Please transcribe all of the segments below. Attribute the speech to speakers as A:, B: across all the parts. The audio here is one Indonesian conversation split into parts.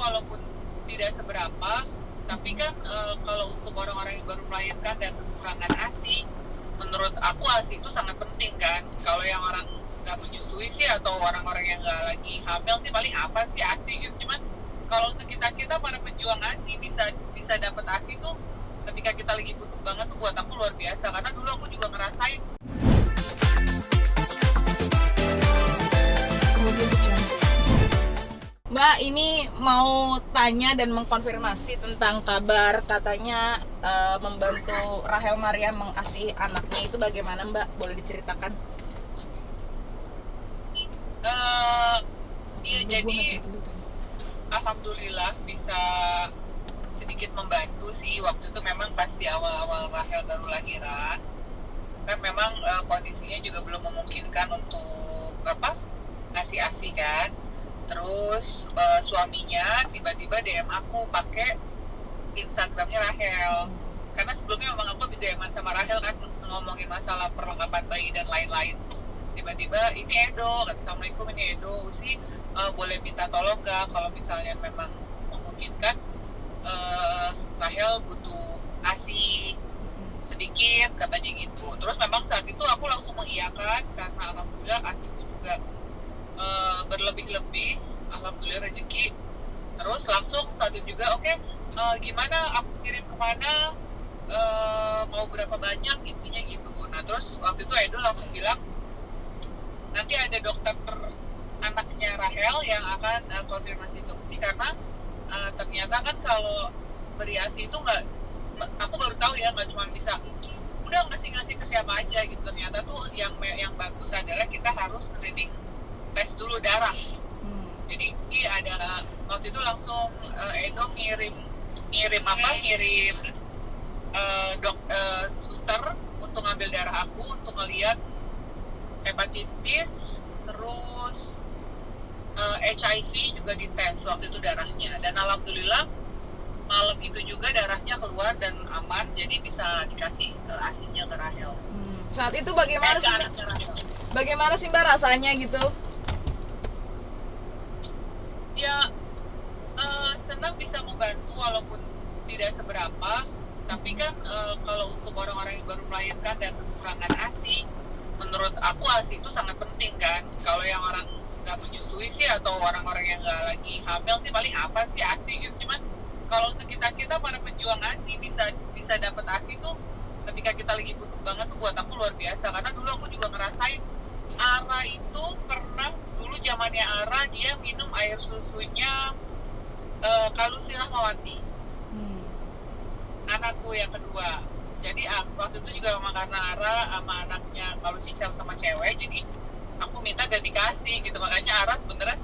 A: walaupun tidak seberapa, tapi kan kalau untuk orang-orang yang baru melahirkan dan kekurangan ASI, menurut aku ASI itu sangat penting kan. Kalau yang orang nggak menyusui sih, atau orang-orang yang nggak lagi hamil sih, paling apa sih ASI gitu. Cuman kalau untuk kita para pejuang ASI bisa dapat ASI tuh ketika kita lagi butuh banget tuh, buat aku luar biasa. Karena dulu aku juga ngerasain.
B: Mbak, ini mau tanya dan mengkonfirmasi tentang kabar katanya membantu Rachel Maryam mengasihi anaknya itu bagaimana, Mbak? Boleh diceritakan?
A: Iya, jadi alhamdulillah bisa sedikit membantu sih. Waktu itu memang pas di awal-awal Rachel baru lahiran, kan memang kondisinya juga belum memungkinkan untuk ngasih ASI kan. Terus suaminya tiba-tiba DM aku pakai Instagramnya Rachel, karena sebelumnya memang aku habis DM-an sama Rachel kan, ngomongin masalah perlengkapan bayi dan lain-lain. Tiba-tiba, ini Edo, assalamualaikum, ini Edo sih, boleh minta tolong gak kalau misalnya memang memungkinkan, Rachel butuh ASI sedikit, katanya gitu. Terus memang saat itu aku langsung mengiyakan, karena alhamdulillah ASI itu juga berlebih-lebih, alhamdulillah rezeki. Terus langsung saat itu juga oke, gimana aku kirim kemana, mau berapa banyak, intinya gitu. Nah terus waktu itu Edo langsung bilang nanti ada dokter anaknya Rachel yang akan konfirmasi ke USI, karena ternyata kan kalau beri ASI itu nggak, aku baru tahu ya, nggak cuma bisa udah ngasih ke siapa aja gitu. Ternyata tuh yang bagus adalah kita harus screening, tes dulu darah. Jadi ada waktu itu langsung Edo ngirim suster untuk ngambil darah aku untuk ngeliat hepatitis, terus HIV juga dites waktu itu darahnya. Dan alhamdulillah malam itu juga darahnya keluar dan aman, jadi bisa dikasih ASI-nya ke Rachel.
B: Saat itu bagaimana sih Mbak rasanya gitu?
A: Ya senang bisa membantu walaupun tidak seberapa, tapi kan kalau untuk orang-orang yang baru melahirkan dan kekurangan ASI, menurut aku ASI itu sangat penting kan. Kalau yang orang nggak menyusui sih, atau orang-orang yang nggak lagi hamil sih, paling apa sih ASI gitu. Cuman kalau untuk kita para pejuang ASI bisa dapat ASI tuh ketika kita lagi butuh banget tuh, buat aku luar biasa. Karena dulu aku juga ngerasain, Ara itu pernah, dulu zamannya Ara, dia minum air susunya Kalusi Rahmawati, anakku yang kedua. Jadi waktu itu juga memang karena Ara sama anaknya Kalusi sama cewek, jadi aku minta dan dikasih gitu. Makanya Ara sebenarnya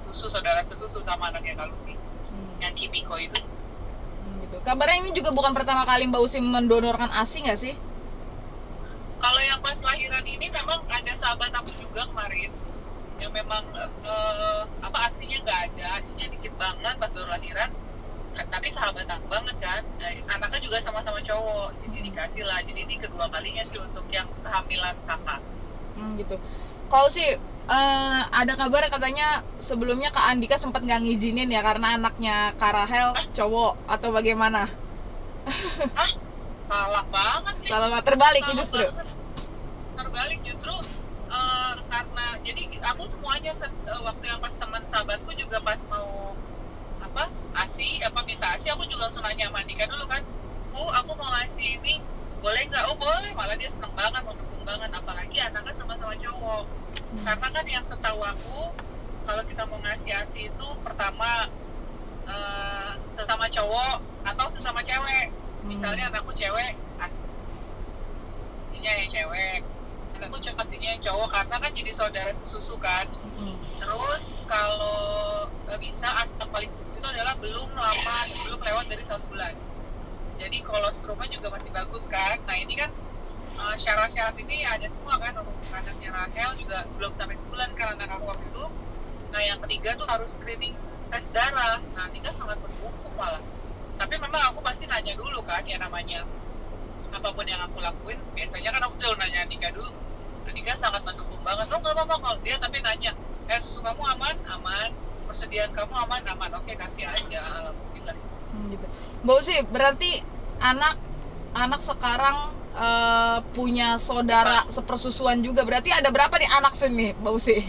A: saudara sesusu sama anaknya Kalusi, yang Kimiko itu.
B: Gitu. Kabarnya ini juga bukan pertama kali Mbak Usi mendonorkan ASI nggak sih?
A: Kalau yang pas lahiran ini memang ada sahabat aku juga kemarin yang memang ASI-nya nggak ada, ASI-nya dikit banget pas baru lahiran, tapi sahabat aku banget kan, anaknya juga sama-sama cowok, jadi dikasih lah. Jadi ini kedua kalinya sih untuk yang kehamilan Saka.
B: Gitu. Kalau sih ada kabar katanya sebelumnya Kak Andika sempat nggak ngizinin ya karena anaknya Kak Rachel cowok, atau bagaimana?
A: Salah banget nih.
B: Salah, terbalik justru.
A: Terbalik justru, karena jadi aku semuanya waktu yang pas teman sahabatku juga pas mau ASI, minta ASI, aku juga langsung nanya sama Andika dulu kan, aku mau ngasih ini, boleh nggak? Oh boleh, malah dia seneng banget, mendukung banget, apalagi anaknya sama-sama cowok. Karena kan yang setahu aku, kalau kita mau ngasih ASI itu pertama sesama cowok atau sesama cewek. Misalnya anakku cewek, ASI-nya yang cewek, anakku ASI-nya yang cowok, karena kan jadi saudara sesusu kan. Terus kalau bisa ASI yang paling itu adalah belum lewat dari 1 bulan. Jadi kolostrumnya juga masih bagus kan. Nah ini kan syarat-syarat ini ada semua kan. Untuk anaknya Rachel juga belum sampai sebulan kan anak aku waktu itu. Nah yang ketiga tuh harus screening tes darah. Nah Andika sangat mendukung malah. Tapi memang aku pasti nanya dulu kan, ya namanya apapun yang aku lakuin, biasanya kan aku selalu nanya Andika dulu. Andika sangat mendukung banget. Oh nggak apa-apa kalau dia, tapi nanya, susu kamu aman? Aman. persediaan kamu aman, oke kasih aja, alhamdulillah.
B: Gitu. Mbak Usi, berarti anak sekarang punya saudara sepersusuan juga. Berarti ada berapa nih anak sini, Mbak Usi?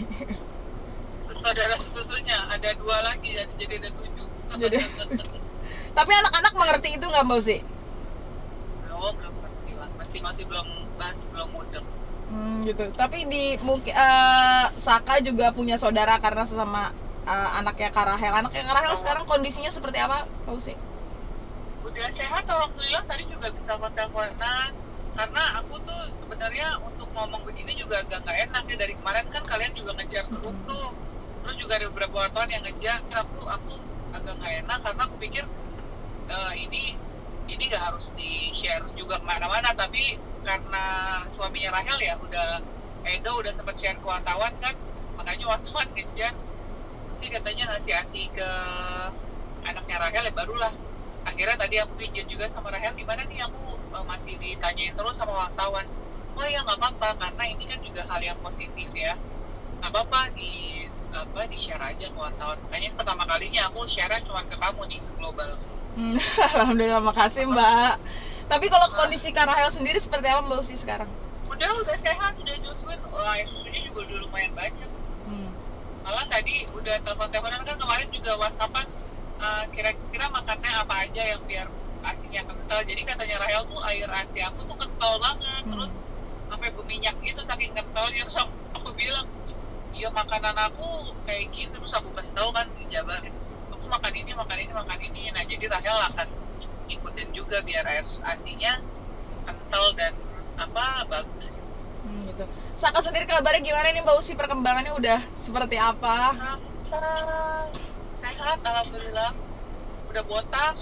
A: Saudara susunya ada 2 lagi, jadi ada 7.
B: Jadi, tapi anak-anak mengerti itu nggak, Mbak Usi?
A: Oh, belum ngerti lah, masih belum mudeng.
B: Gitu. Tapi di mungkin Saka juga punya saudara karena sesama anaknya Kak Rahel. Anaknya Kak Rahel sekarang kondisinya seperti apa, Mbak Usi?
A: Udah sehat alhamdulillah, tadi juga bisa kontak-kontak. Karena aku tuh sebenarnya untuk ngomong begini juga agak nggak enak ya, dari kemarin kan kalian juga ngejar terus tuh, terus juga ada beberapa wartawan yang ngejar, aku agak nggak enak karena aku pikir ini nggak harus di share juga kemana-mana, tapi karena suaminya Rahel ya Edo udah sempat share ke wartawan kan, makanya wartawan ngejar, terus sih katanya ngasih ASI ke anaknya Rahel ya, barulah akhirnya tadi aku izin juga sama Rahel, gimana nih aku masih ditanyain terus sama wartawan. Oh ya nggak apa-apa, karena ini kan juga hal yang positif ya, nggak apa-apa di share aja ke wartawan. Makanya pertama kalinya aku share cuma ke kamu nih, ke global.
B: Alhamdulillah, makasih Mbak. Tapi kalau kondisi Kak Rahel sendiri seperti apa, Mbak Usi sekarang?
A: Udah sehat, udah nyusuin, air susunya juga udah lumayan banyak. Malah tadi udah telepon-teleponan kan, kemarin juga WhatsAppan, kira-kira makannya apa aja yang biar asinya kental. Jadi katanya Rahel tuh air asi aku tuh kental banget, terus sampai berminyak gitu saking kentalnya. Terus aku bilang, iya makanan aku kayak gini, terus aku kasih tahu kan, dijabarin aku makan ini. Nah jadi Rahel akan ikutin juga biar air asinya kental dan bagus gitu.
B: Gitu. Saka sendiri kabarnya gimana nih, Mbak Usi, perkembangannya udah seperti apa?
A: Sehat alhamdulillah, udah botak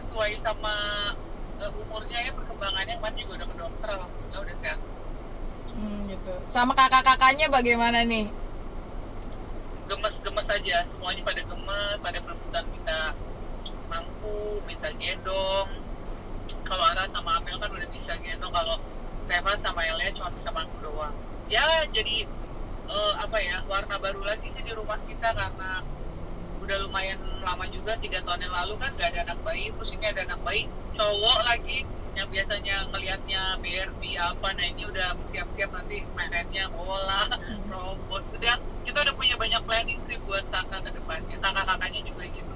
A: sesuai sama umurnya ya, perkembangannya. Kemarin juga udah ke dokter, alhamdulillah udah sehat.
B: Gitu. Sama kakak-kakaknya bagaimana nih?
A: Gemes aja, semuanya pada gemes, pada berebutan minta mangku, minta gendong. Kalau Ara sama Amel kan udah bisa gendong, kalau Teva sama Elia cuma bisa mangku doang. Ya jadi warna baru lagi sih di rumah kita, karena udah lumayan lama juga, 3 tahun yang lalu kan gak ada anak bayi, terus ini ada anak bayi cowok lagi, yang biasanya ngelihatnya BRB nah ini udah siap-siap nanti mainnya bola, robot. Kita udah punya banyak planning sih buat Saka ke depannya, kakak-kakaknya juga gitu.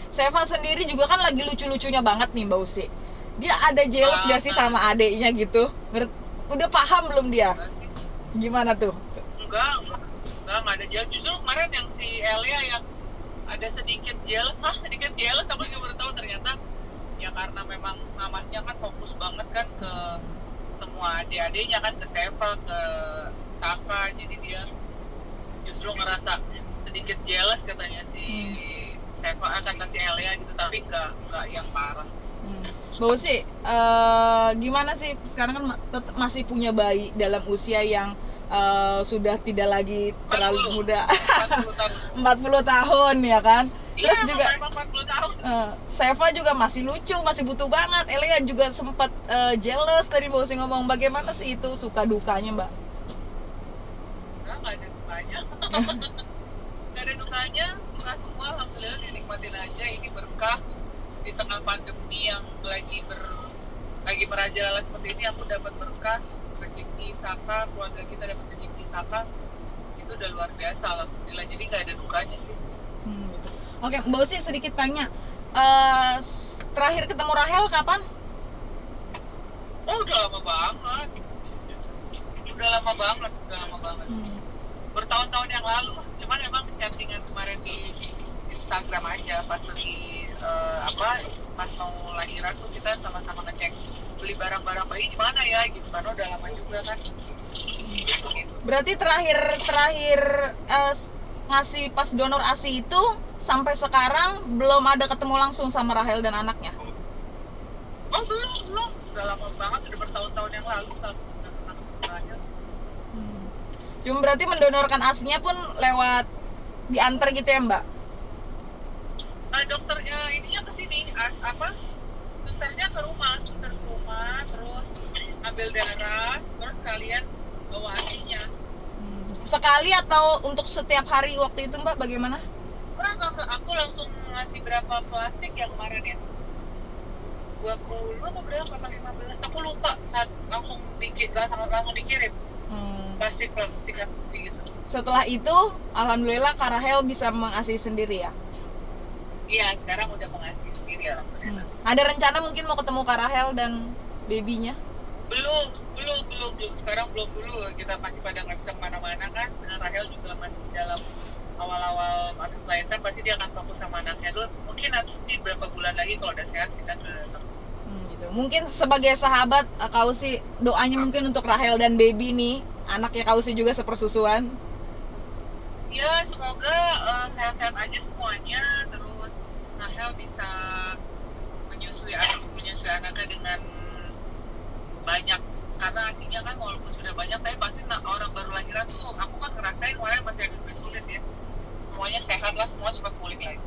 B: Seva sendiri juga kan lagi lucu-lucunya banget nih, Mbak Usi. Dia ada jealous gak sih sama adeknya gitu? Udah paham belum dia? Gimana tuh?
A: Enggak ada jealous. Justru kemarin yang si Elia yang ada sedikit jealous, aku juga baru tahu ternyata ya karena memang mamahnya kan fokus banget kan ke semua adik-adiknya kan, ke Seva, ke Saka, jadi dia justru ngerasa sedikit jealous katanya si Seva, kata si Elia gitu, tapi enggak yang parah.
B: Mbak Usi, gimana sih sekarang kan masih punya bayi dalam usia yang sudah tidak lagi terlalu
A: 40.
B: muda,
A: 40
B: tahun ya kan? Terus
A: iya,
B: juga
A: 40 tahun.
B: Seva juga masih lucu, masih butuh banget. Elia juga sempat jealous tadi Mbak Usi ngomong. Bagaimana sih itu suka dukanya, Mbak?
A: Nggak ada dukanya. Nggak ada dukanya, suka semua, alhamdulillah dinikmatin aja. Ini berkah di tengah pandemi yang lagi merajalela seperti ini. Aku dapat berkah, rezeki Saka, keluarga kita dapat rezeki Saka, itu udah luar biasa alhamdulillah. Jadi nggak ada dukanya sih.
B: Oke, Mbak Usi sedikit tanya, terakhir ketemu Rahel kapan?
A: Oh udah lama banget. Bertahun-tahun yang lalu. Cuman memang chattingan kemarin di Instagram aja, pas lagi pas mau lahiran tuh kita sama-sama ngecek beli barang-barang bayi di mana ya gitu, karena udah lama juga kan. Gitu.
B: Berarti terakhir ngasih pas donor ASI itu sampai sekarang belum ada ketemu langsung sama Rahel dan anaknya?
A: Oh belum, udah lama banget, udah bertahun-tahun yang lalu nggak pernah ketemu.
B: Cuma berarti mendonorkan ASI-nya pun lewat diantar gitu ya, Mbak?
A: Dokternya ininya ke sini, susternya ke rumah, terus ambil darah, terus kalian bawa ASI-nya.
B: sekali atau untuk setiap hari waktu itu Mbak bagaimana?
A: Aku langsung ngasih berapa plastik ya kemarin ya, 20 apa berapa apa 15 aku lupa, saat langsung langsung dikirim plastik gitu.
B: Setelah itu alhamdulillah Kak Rahel bisa mengasihi sendiri ya.
A: Iya, sekarang udah mengasihi sendiri alhamdulillah.
B: Ada rencana mungkin mau ketemu Kak Rahel dan babynya?
A: Belum. Sekarang belum dulu. Kita masih pada nggak bisa kemana-mana kan. Rahel juga masih dalam awal-awal masa melahirkan, pasti dia akan fokus sama anaknya dulu. Mungkin nanti berapa bulan lagi kalau udah sehat kita ke
B: Gitu. Mungkin sebagai sahabat Kak Usi, doanya mungkin untuk Rahel dan baby nih, anaknya Kak Usi juga sepersusuan.
A: Ya, semoga sehat-sehat aja semuanya. Terus Rahel bisa menyusui anaknya dengan banyak, karena asinya kan walaupun sudah banyak tapi pasti orang baru lahiran tuh, aku kan ngerasain kemarin masih agak sulit ya. Semuanya sehat lah, semua cepat pulih lagi.